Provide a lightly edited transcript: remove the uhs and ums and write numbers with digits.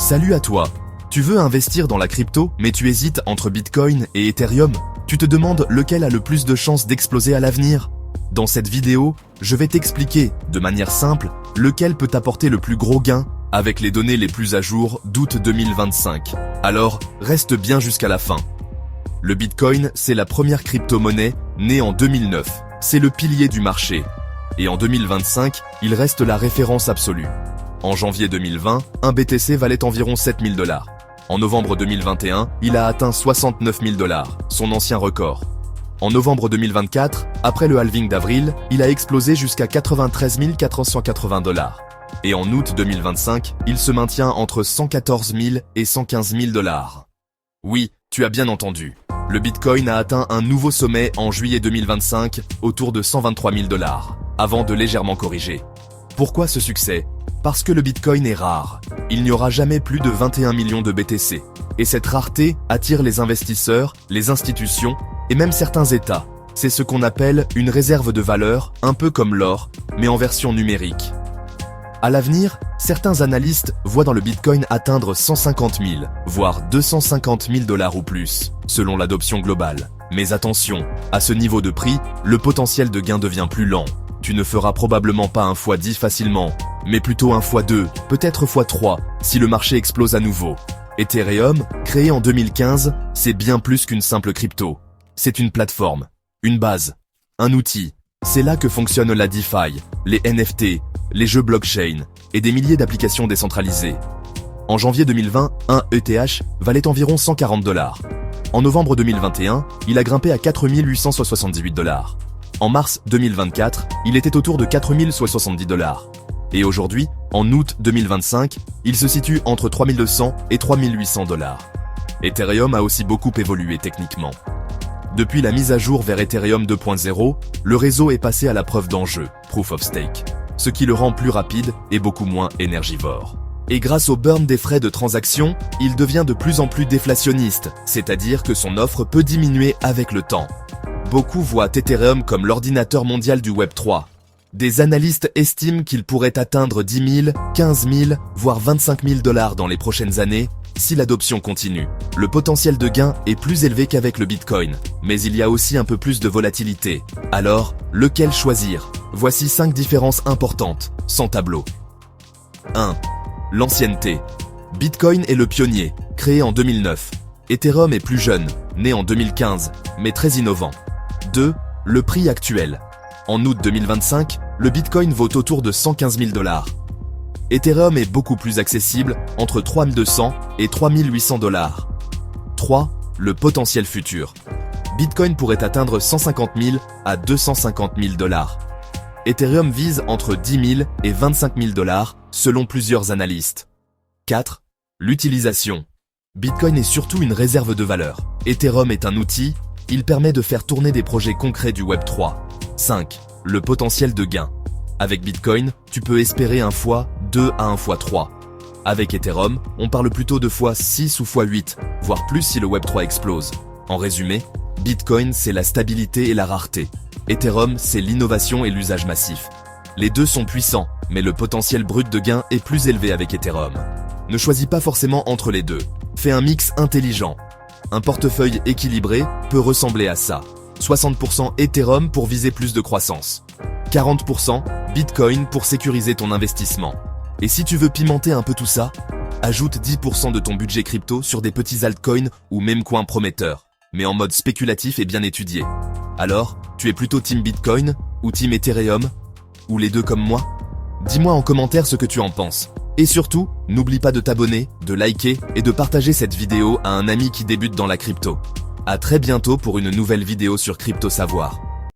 Salut à toi. Tu veux investir dans la crypto, mais tu hésites entre Bitcoin et Ethereum? Tu te demandes lequel a le plus de chances d'exploser à l'avenir? Dans cette vidéo, je vais t'expliquer, de manière simple, lequel peut t'apporter le plus gros gain avec les données les plus à jour d'août 2025. Alors, reste bien jusqu'à la fin. Le Bitcoin, c'est la première crypto-monnaie née en 2009. C'est le pilier du marché. Et en 2025, il reste la référence absolue. En janvier 2020, un BTC valait environ 7 000 $. En novembre 2021, il a atteint 69 000 $, son ancien record. En novembre 2024, après le halving d'avril, il a explosé jusqu'à 93 480 $. Et en août 2025, il se maintient entre 114 000 et 115 000 $. Oui, tu as bien entendu. Le Bitcoin a atteint un nouveau sommet en juillet 2025, autour de 123 000 $, avant de légèrement corriger. Pourquoi ce succès? Parce que le Bitcoin est rare. Il n'y aura jamais plus de 21 millions de BTC. Et cette rareté attire les investisseurs, les institutions et même certains États. C'est ce qu'on appelle une réserve de valeur, un peu comme l'or, mais en version numérique. À l'avenir, certains analystes voient dans le Bitcoin atteindre 150 000, voire 250 000 $ ou plus, selon l'adoption globale. Mais attention, à ce niveau de prix, le potentiel de gain devient plus lent. Tu ne feras probablement pas un x10 facilement, mais plutôt un x2, peut-être x3, si le marché explose à nouveau. Ethereum, créé en 2015, c'est bien plus qu'une simple crypto. C'est une plateforme, une base, un outil. C'est là que fonctionne la DeFi, les NFT, les jeux blockchain et des milliers d'applications décentralisées. En janvier 2020, un ETH valait environ 140 $. En novembre 2021, il a grimpé à 4 878 $. En mars 2024, il était autour de 4 070 $. Et aujourd'hui, en août 2025, il se situe entre 3 200 et 3 800 $. Ethereum a aussi beaucoup évolué techniquement. Depuis la mise à jour vers Ethereum 2.0, le réseau est passé à la preuve d'enjeu, Proof of Stake, ce qui le rend plus rapide et beaucoup moins énergivore. Et grâce au burn des frais de transaction, il devient de plus en plus déflationniste, c'est-à-dire que son offre peut diminuer avec le temps. Beaucoup voient Ethereum comme l'ordinateur mondial du Web3. Des analystes estiment qu'il pourrait atteindre 10 000, 15 000, voire 25 000 $ dans les prochaines années, si l'adoption continue. Le potentiel de gain est plus élevé qu'avec le Bitcoin, mais il y a aussi un peu plus de volatilité. Alors, lequel choisir? Voici 5 différences importantes, sans tableau. 1. L'ancienneté. Bitcoin est le pionnier, créé en 2009. Ethereum est plus jeune, né en 2015, mais très innovant. 2. Le prix actuel. En août 2025, le Bitcoin vaut autour de 115 000 $. Ethereum est beaucoup plus accessible, entre 3 200 et 3 800 $. 3. Le potentiel futur. Bitcoin pourrait atteindre 150 000 à 250 000 $. Ethereum vise entre 10 000 et 25 000 $, selon plusieurs analystes. 4. L'utilisation. Bitcoin est surtout une réserve de valeur. Ethereum est un outil, il permet de faire tourner des projets concrets du Web3. 5. Le potentiel de gain. Avec Bitcoin, tu peux espérer un x2 à un x3. Avec Ethereum, on parle plutôt de x6 ou x8, voire plus si le Web3 explose. En résumé, Bitcoin c'est la stabilité et la rareté. Ethereum c'est l'innovation et l'usage massif. Les deux sont puissants, mais le potentiel brut de gain est plus élevé avec Ethereum. Ne choisis pas forcément entre les deux. Fais un mix intelligent. Un portefeuille équilibré peut ressembler à ça. 60% Ethereum pour viser plus de croissance. 40% Bitcoin pour sécuriser ton investissement. Et si tu veux pimenter un peu tout ça, ajoute 10% de ton budget crypto sur des petits altcoins ou même coins prometteurs, mais en mode spéculatif et bien étudié. Alors, tu es plutôt team Bitcoin ou team Ethereum? Ou les deux comme moi? Dis-moi en commentaire ce que tu en penses. Et surtout, n'oublie pas de t'abonner, de liker et de partager cette vidéo à un ami qui débute dans la crypto. À très bientôt pour une nouvelle vidéo sur Crypto Savoir.